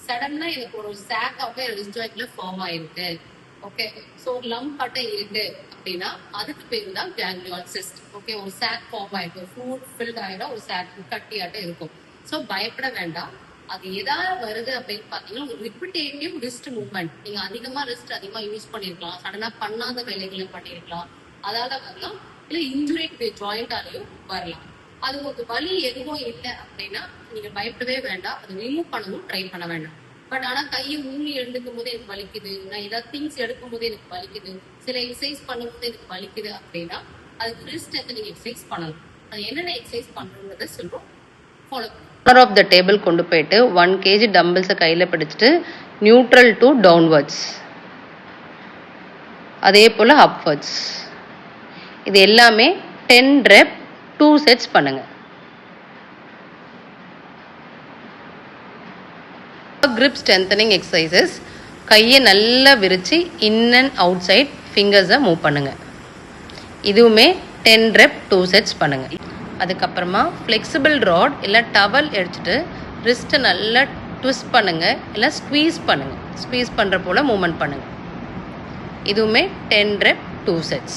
சடனா எனக்கு ஒரு சாக்காவே ரிஸ்ட் ஜாயிண்ட்ல ஃபார்ம் ஆயிருக்கு. ஓகே, ஸோ லம்ப் கட்டம் இருக்கு அப்படின்னா அதுக்கு பேர் தான் கேங்லியான் சிஸ்ட். ஓகே, ஒரு சாக் ஃபார்ம் ஆயிருக்கு, ஃபுட் ஃபில்ட் ஆயிடும், ஒரு சாக் கட்டியாட்டம் இருக்கும். ஸோ பயப்பட வேண்டாம். அது எதாவது வருது அப்படின்னு பாத்தீங்கன்னா ஒரு ரிப்பிட்டேட்டிவ் ரிஸ்ட் மூவ்மெண்ட். நீங்க அதிகமா ரிஸ்ட் அதிகமா யூஸ் பண்ணிருக்கலாம், சடனா பண்ணாத வேலைகளை பண்ணிருக்கலாம், அதால வரலாம். இல்ல இன்ஜுரி ஜாயிண்டாலையும் வரலாம். அது உங்களுக்கு வலி எதுவும் இல்லை அப்படின்னா நீங்க பயப்படவே வேண்டாம். அது ரிமூவ் பண்ணவும் ட்ரை பண்ண வேண்டாம். பட் ஆனா கையை ஊனி எழுந்துக்கும் போது எனக்கு வலிக்குது, நான் ஏதாவது திங்ஸ் எடுக்கும் போது எனக்கு வலிக்குது, சில எக்ஸசைஸ் பண்ணும் போது எனக்கு வலிக்குது அப்படின்னா அதுக்கு ரிஸ்ட் நீங்க எக்ஸசைஸ் பண்ணலாம். அது என்னென்ன எக்ஸசைஸ் பண்றோன்றத சொல்றோம், follow corner of the table கொண்டு போயிட்டு 1 kg டம்பிள்ஸை கையில் பிடிச்சிட்டு நியூட்ரல் டு டவுன்வர்ட்ஸ், அதே போல் அப்வர்ட்ஸ். இது எல்லாமே 10 rep 2 sets பண்ணுங்க. grip strengthening exercises. கையை நல்லா விரிச்சு இன் அண்ட் அவுட் சைட் ஃபிங்கர்ஸை மூவ் பண்ணுங்க. இதுவுமே 10 rep 2 sets பண்ணுங்க. அதுக்கப்புறமா ஃப்ளெக்சிபிள் ராட் இல்லை டவல் எடுத்துட்டு ரிஸ்ட்டை நல்லா ட்விஸ்ட் பண்ணுங்க, இல்லை ஸ்குவீஸ் பண்ணுங்க. ஸ்குவீஸ் பண்ணுற போல் மூவ்மெண்ட் பண்ணுங்க. இதுவுமே 10 rep 2 sets.